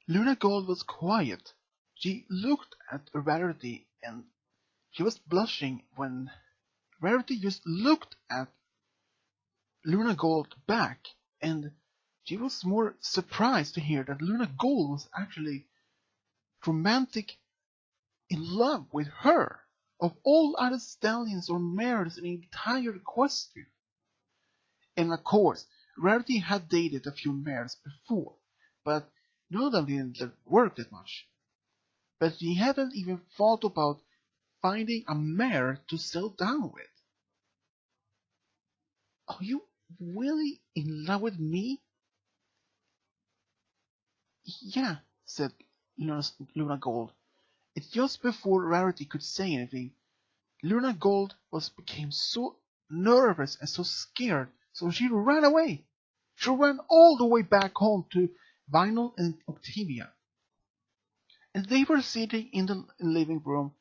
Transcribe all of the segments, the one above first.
Lunar Gold was quiet. She looked at Rarity and she was blushing when Rarity just looked at Lunar Gold back, and she was more surprised to hear that Lunar Gold was actually romantic in love with her. Of all other stallions or mares in the entire equestrian. And of course, Rarity had dated a few mares before, but none of them didn't work that much. But she hadn't even thought about finding a mare to settle down with. Are you really in love with me? Yeah, said Luna Gold. It's just before Rarity could say anything. Luna Gold became so nervous and so scared, so she ran away. She ran all the way back home to Vinyl and Octavia. And they were sitting in the living room,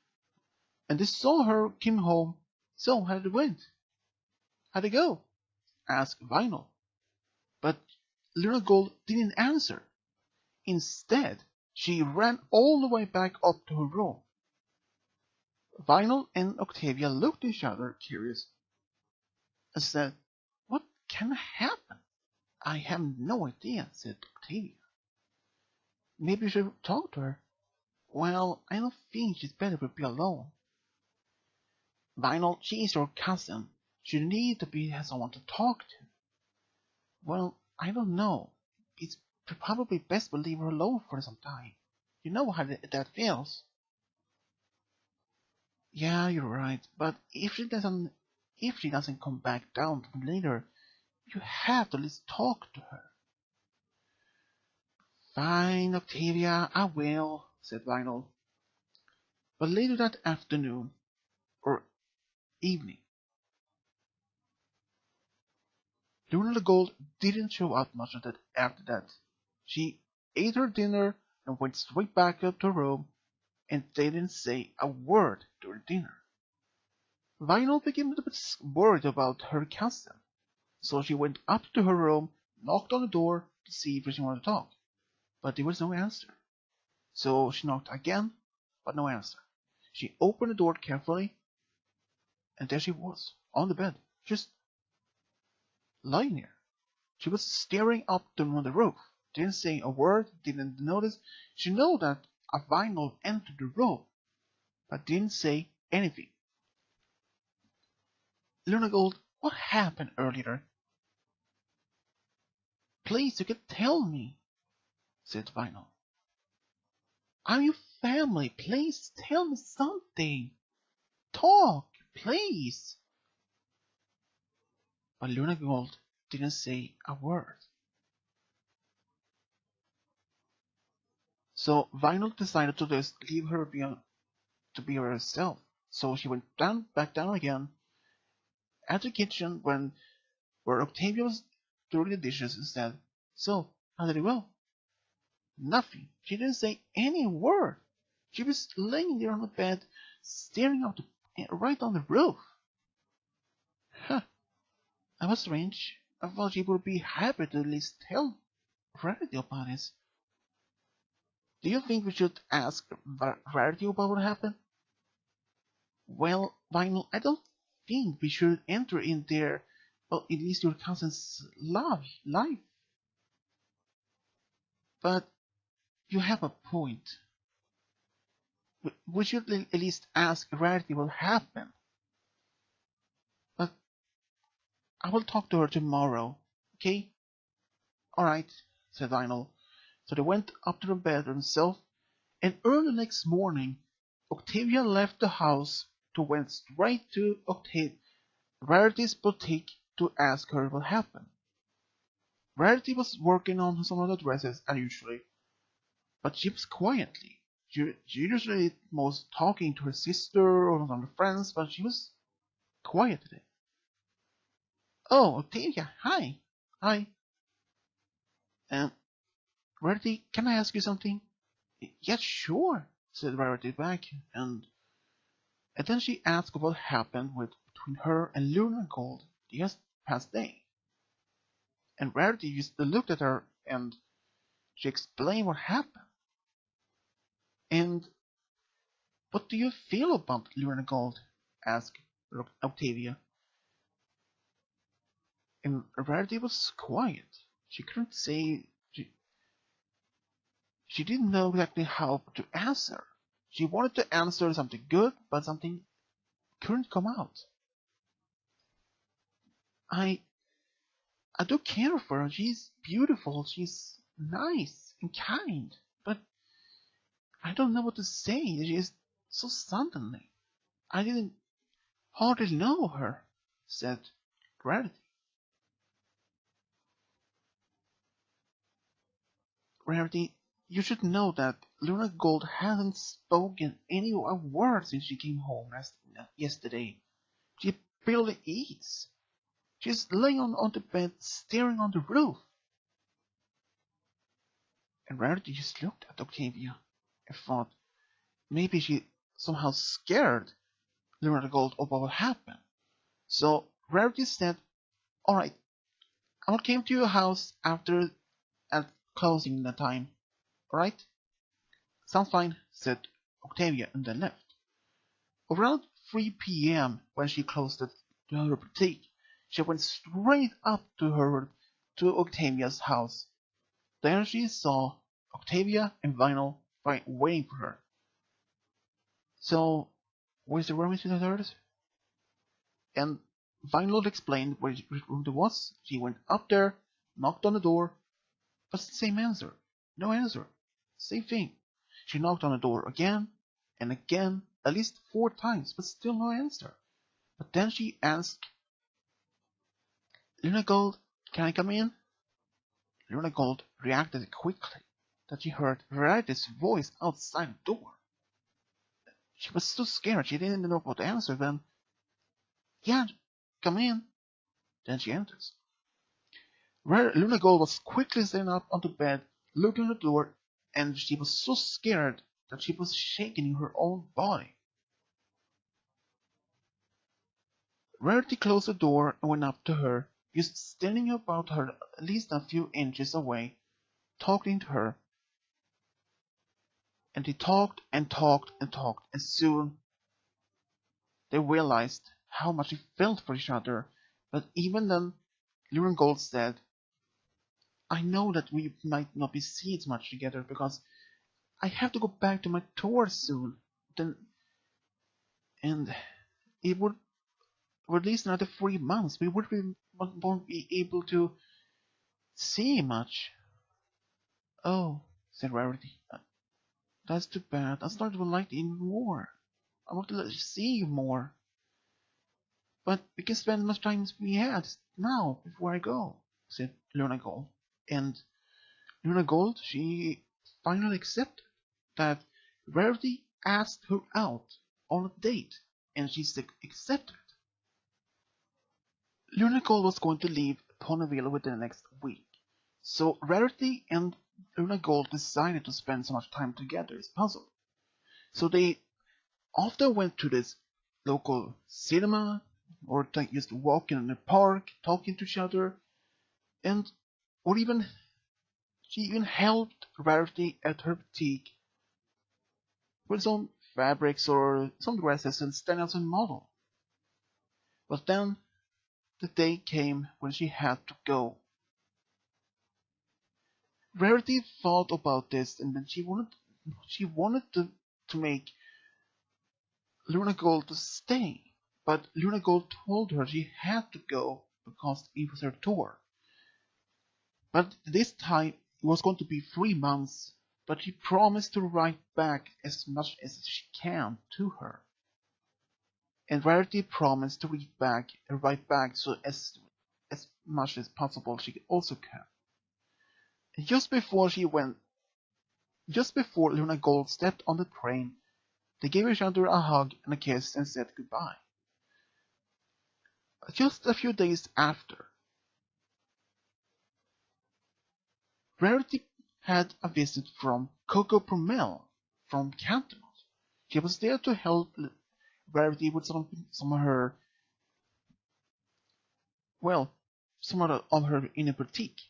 and they saw her came home. So how'd it went? How'd it go? Asked Vinyl. But Luna Gold didn't answer. Instead, she ran all the way back up to her room. Vinyl and Octavia looked at each other, curious, and said, "What can happen?" "I have no idea," said Octavia. "Maybe you should talk to her." "Well, I don't think she's better to be alone." "Vinyl, she is your cousin. She needs to be someone to talk to." "Well, I don't know. It's probably best to leave her alone for some time. You know how that feels." "Yeah, you're right. But if she doesn't come back down later, you have to at least talk to her." "Fine, Octavia, I will," said Vinyl. But later that afternoon, or evening, Lunar Gold didn't show up much after that. She ate her dinner and went straight back up to her room, and they didn't say a word during dinner. Vinyl became a little bit worried about her cousin, so she went up to her room, knocked on the door to see if she wanted to talk, but there was no answer. So she knocked again, but no answer. She opened the door carefully, and there she was, on the bed, just lying there. She was staring up on the roof, didn't say a word, didn't notice. She knew that a Vinyl entered the room, but didn't say anything. "Luna Gold, what happened earlier?" "Please, you can tell me," said Vinyl. "I'm your family. Please tell me something. Talk, please." But Luna Gold didn't say a word. So Vinyl decided to just leave her to be herself. So she went back down again at the kitchen where Octavia was doing the dishes and said, "So, how did it go?" Nothing. She didn't say any word. She was laying there on the bed, staring out right on the roof. Huh, that was strange. I thought she would be happy to at least tell Rarity about this. Do you think we should ask Rarity about what happened? Well, Vinyl, I don't think we should enter in there, well, at least your cousin's life. But you have a point. We should at least ask Rarity what happened. But I will talk to her tomorrow, okay? Alright, said Vinyl. So they went up to the bed themselves, and early the next morning, Octavia left the house to went straight to Rarity's boutique to ask her what happened. Rarity was working on some of the dresses as usually, but she was quietly. She usually most talking to her sister or some friends, but she was quiet today. "Oh, Octavia, hi. Hi. Um, Rarity, can I ask you something?" "Yes, sure," said Rarity back, and then she asked what happened between her and Lunar Gold the past day. And Rarity just looked at her and she explained what happened. And what do you feel about Lunar Gold? Asked Octavia. And Rarity was quiet. She couldn't say. She didn't know exactly how to answer. She wanted to answer something good, but something couldn't come out. I I do care for her. She's beautiful. She's nice and kind. But I don't know what to say. She is so suddenly. I didn't hardly know her, said Rarity. Rarity, you should know that Luna Gold hasn't spoken any word since she came home yesterday. She barely eats. She's laying on the bed, staring on the roof. And Rarity just looked at Octavia and thought maybe she somehow scared Lunar Gold of what would happen. So Rarity said, "Alright, I'll come to your house after at closing the time. Alright?" "Sounds fine," said Octavia and then left. Around 3 p.m., when she closed her boutique, she went straight up to Octavia's house. There she saw Octavia and Vinyl waiting for her. "So, where's the room, Mr. Third?" And Vinyl explained which room it was. She went up there, knocked on the door, but same answer. No answer. Same thing. She knocked on the door again and again, at least 4 times, but still no answer. But then she asked, "Luna Gold, can I come in?" Luna Gold reacted quickly that she heard Rarity's voice outside the door. She was so scared she didn't know what to answer. Then, "Yeah, come in." Then she enters. Luna Gold was quickly standing up on the bed, looking at the door, and she was so scared that she was shaking in her own body. Rarity closed the door and went up to her, just standing about her at least a few inches away, talking to her. And they talked and talked and talked, and soon they realized how much they felt for each other. But even then, Lunar Gold said, "I know that we might not be seen much together because I have to go back to my tour soon. Then, and it would for at least another 3 months. Won't be able to see much." "Oh," said Rarity, "that's too bad. I started to like it even more. I want to see you more. But we can spend as much time as we had now before I go," said Luna Gold. And Luna Gold, she finally accepted that Rarity asked her out on a date, and she accepted. Luna Gold was going to leave Ponyville within the next week, so Rarity and Luna Gold decided to spend so much time together as possible. So they often went to this local cinema, or just walking in the park, talking to each other, and or even she even helped Rarity at her boutique with some fabrics or some dresses and stand as a model. But then the day came when she had to go. Rarity thought about this, and then she wanted to make Luna Gold to stay, but Luna Gold told her she had to go because it was her tour. But this time it was going to be 3 months, but she promised to write back as much as she can to her. And Rarity promised to write back so as much as possible she also can. And just before Luna Gold stepped on the train, they gave each other a hug and a kiss and said goodbye. Just a few days after, Rarity had a visit from Coco Promel from Canterbury. She was there to help Rarity with some of her, well, some of her inner boutique.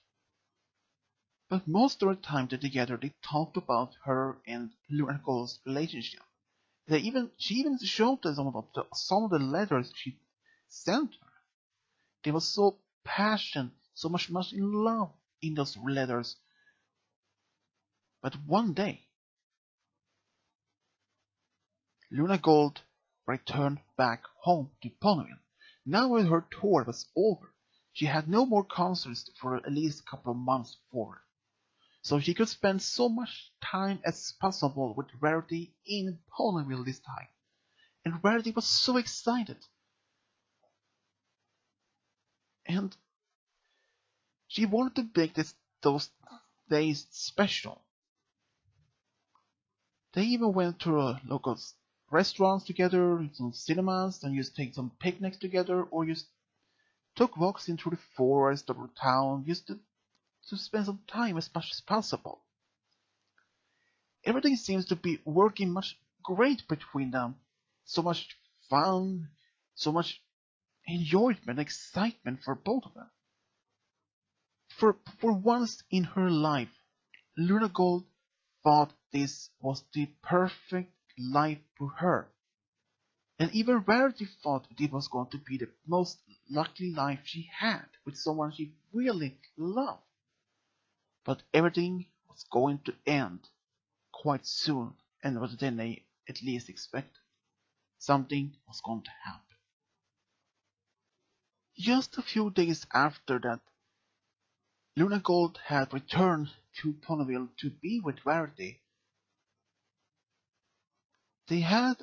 But most of the time they're together, they talked about her and Lunar Gold's relationship. She even showed us some of the letters she sent her. They were so passionate, so much in love in those letters. But one day, Luna Gold returned back home to Ponyville. Now that her tour was over, she had no more concerts for at least a couple of months forward. So she could spend so much time as possible with Rarity in Ponyville this time. And Rarity was so excited. And she wanted to make those days special. They even went to local restaurants together, some cinemas, and just take some picnics together, or just took walks into the forest or the town just to spend some time as much as possible. Everything seems to be working much great between them. So much fun, so much enjoyment, excitement for both of them. For once in her life, Luna Gold thought this was the perfect life for her. And even Rarity thought it was going to be the most lucky life she had with someone she really loved. But everything was going to end quite soon, and what than they at least expected. Something was going to happen. Just a few days after that, Luna Gold had returned to Ponyville to be with Rarity. They had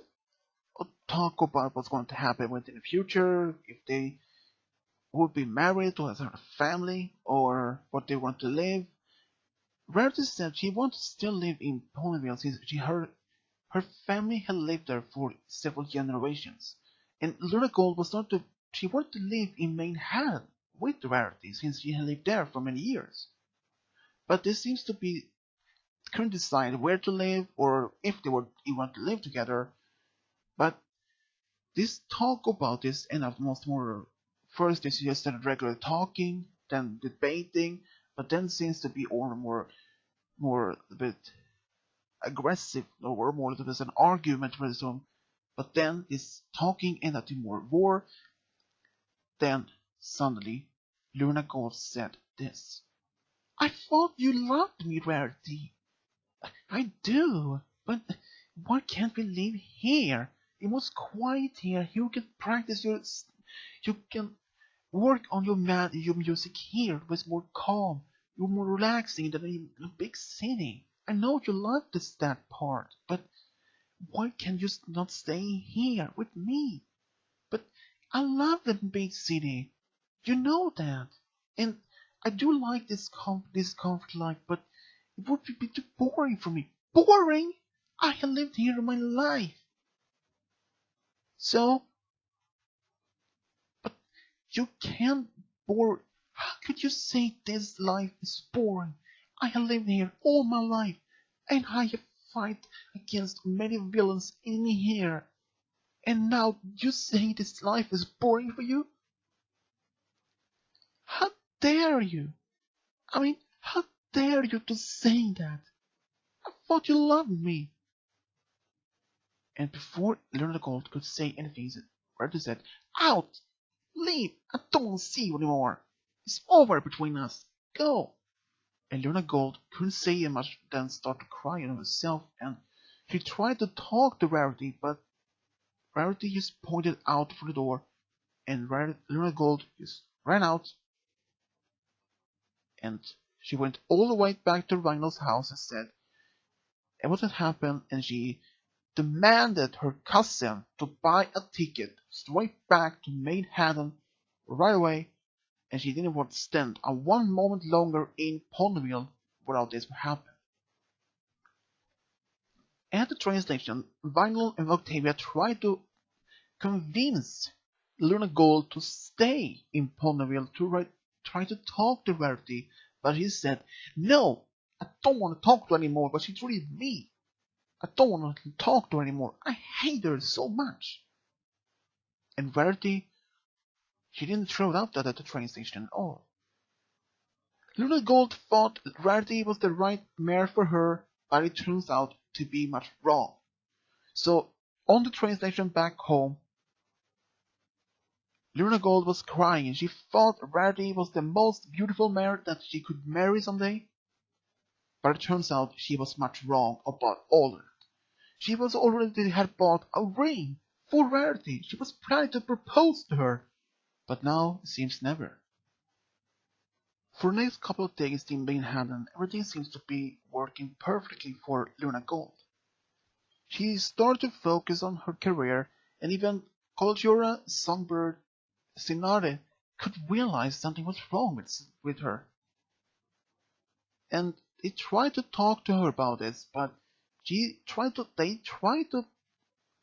a talk about what's going to happen within the future, if they would be married or have a family, or what they want to live. Rarity said she wanted to still live in Ponyville since her family had lived there for several generations. And Luna Gold she wanted to live in Manhattan with Rarity since she had lived there for many years. But they seems to be couldn't decide where to live or if they would even want to live together. But this talk about this ended up most more. First they just started regular talking, then debating, but then seems to be all more a bit aggressive or more as an argument with some. But then this talking ended in more war. Then suddenly Luna Gold said this. I thought you loved me, Rarity. I do, but why can't we live here? It was quiet here. You can practice you can work on your music here. It was more calm. You're more relaxing than in a big city. I know you love that part, but why can't you not stay here with me? But I love the big city. You know that. And I do like this comfort life, but it would be too boring for me. Boring? I have lived here my life. So, but you can't bore. How could you say this life is boring? I have lived here all my life, and I have fight against many villains in here. And now you say this life is boring for you? How dare you? I mean, how dare you to say that? I thought you loved me. And before Lunar Gold could say anything, Rarity said, Out! Leave! I don't want to see you anymore. It's over between us. Go! And Lunar Gold couldn't say much then started crying on herself, and she tried to talk to Rarity, but Rarity just pointed out for the door, and Lunar Gold just ran out, and she went all the way back to Rhinal's house and said what had happened, and she demanded her cousin to buy a ticket straight back to Manhattan right away, and she didn't want to stand a one moment longer in Ponyville without this would happen. At the train station, Vinyl and Octavia tried to convince Luna Gold to stay in Ponyville to try to talk to Rarity, but he said, No, I don't want to talk to her anymore, but she's really me. I don't want to talk to her anymore. I hate her so much. And Rarity, she didn't throw it out that at the train station at all. Lunar Gold thought Rarity was the right mare for her, but it turns out to be much wrong. So, on the train station back home, Lunar Gold was crying. She thought Rarity was the most beautiful mare that she could marry someday, but it turns out she was much wrong about all of it. She was already had bought a ring for Rarity. She was planning to propose to her, but now it seems never. For the next couple of days in Manhattan, everything seems to be working perfectly for Luna Gold. She started to focus on her career, and even Koljura Songbird Sinare could realize something was wrong with her. And they tried to talk to her about this, but they tried to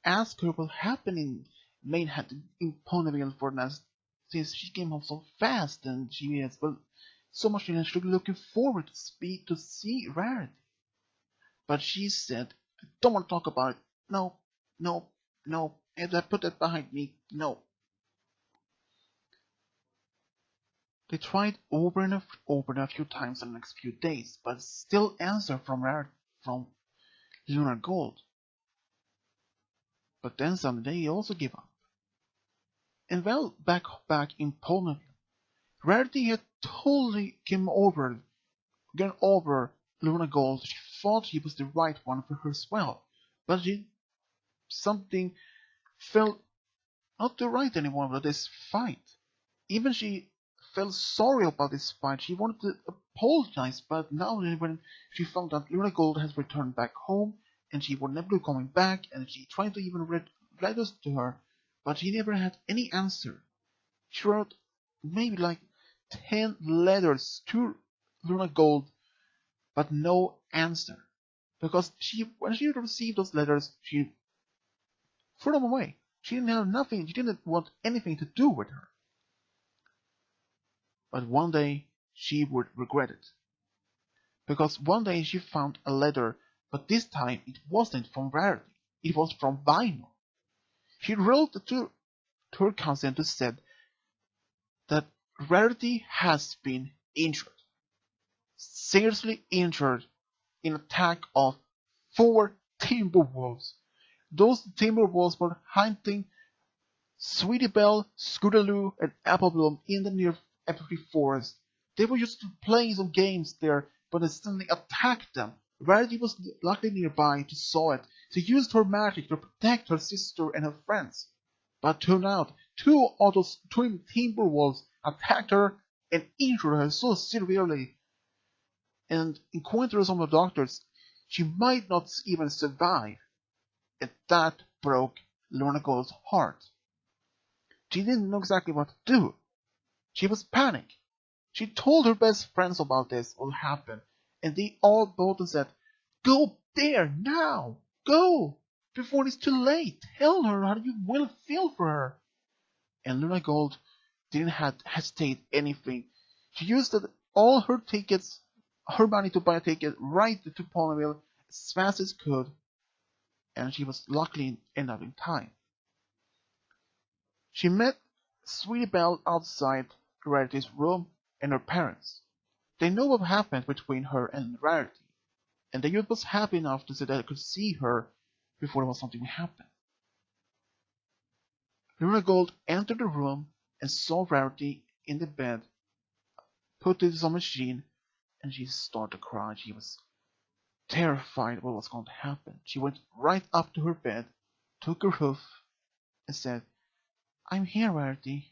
ask her what happened in Manhattan in Ponyville for us, since she came home so fast and she has so much and she looking forward to see Rarity. But she said, I don't want to talk about it. No, no, no. And I put that behind me. No. They tried over and over a few times in the next few days, but still answer from Lunar Gold. But then suddenly they also give up. And well, back in Poland, Rarity had totally gone over Lunar Gold. She thought he was the right one for her as well, but something felt not the right anymore with this fight. Even she felt sorry about this fight. She wanted to apologize, but now when she found that Luna Gold has returned back home and she would never be coming back, and she tried to even read letters to her, but she never had any answer. She wrote maybe like 10 letters to Luna Gold, but no answer. Because when she received those letters, she threw them away. She didn't have nothing. She didn't want anything to do with her. But one day she would regret it. Because one day she found a letter, but this time it wasn't from Rarity. It was from Vinyl. She wrote to her cousin to say that Rarity has been injured. Seriously injured in attack of 4 timber wolves. Those timber wolves were hunting Sweetie Belle, Scootaloo, and Applebloom in the near Evergreen Forest. They were just playing some games there, but they suddenly attacked them. Rarity was luckily nearby to saw it. She used her magic to protect her sister and her friends. But turned out, 2 of those twin timber wolves attacked her and injured her so severely. And according to some of the doctors, she might not even survive. And that broke Lorna Gold's heart. She didn't know exactly what to do. She was panicked. She told her best friends about this, what happened, and they all both said, Go there now! Go! Before it's too late! Tell her how you will feel for her! And Luna Gold didn't hesitate anything. She used all her tickets, her money to buy a ticket right to Ponyville as fast as could, and she was luckily enough in time. She met Sweetie Belle outside Rarity's room and her parents. They knew what happened between her and Rarity, and the youth was happy enough to say that they could see her before there was something happen. Luna Gold entered the room and saw Rarity in the bed, put into some machine, and she started to cry. She was terrified what was going to happen. She went right up to her bed, took her hoof, and said, I'm here, Rarity.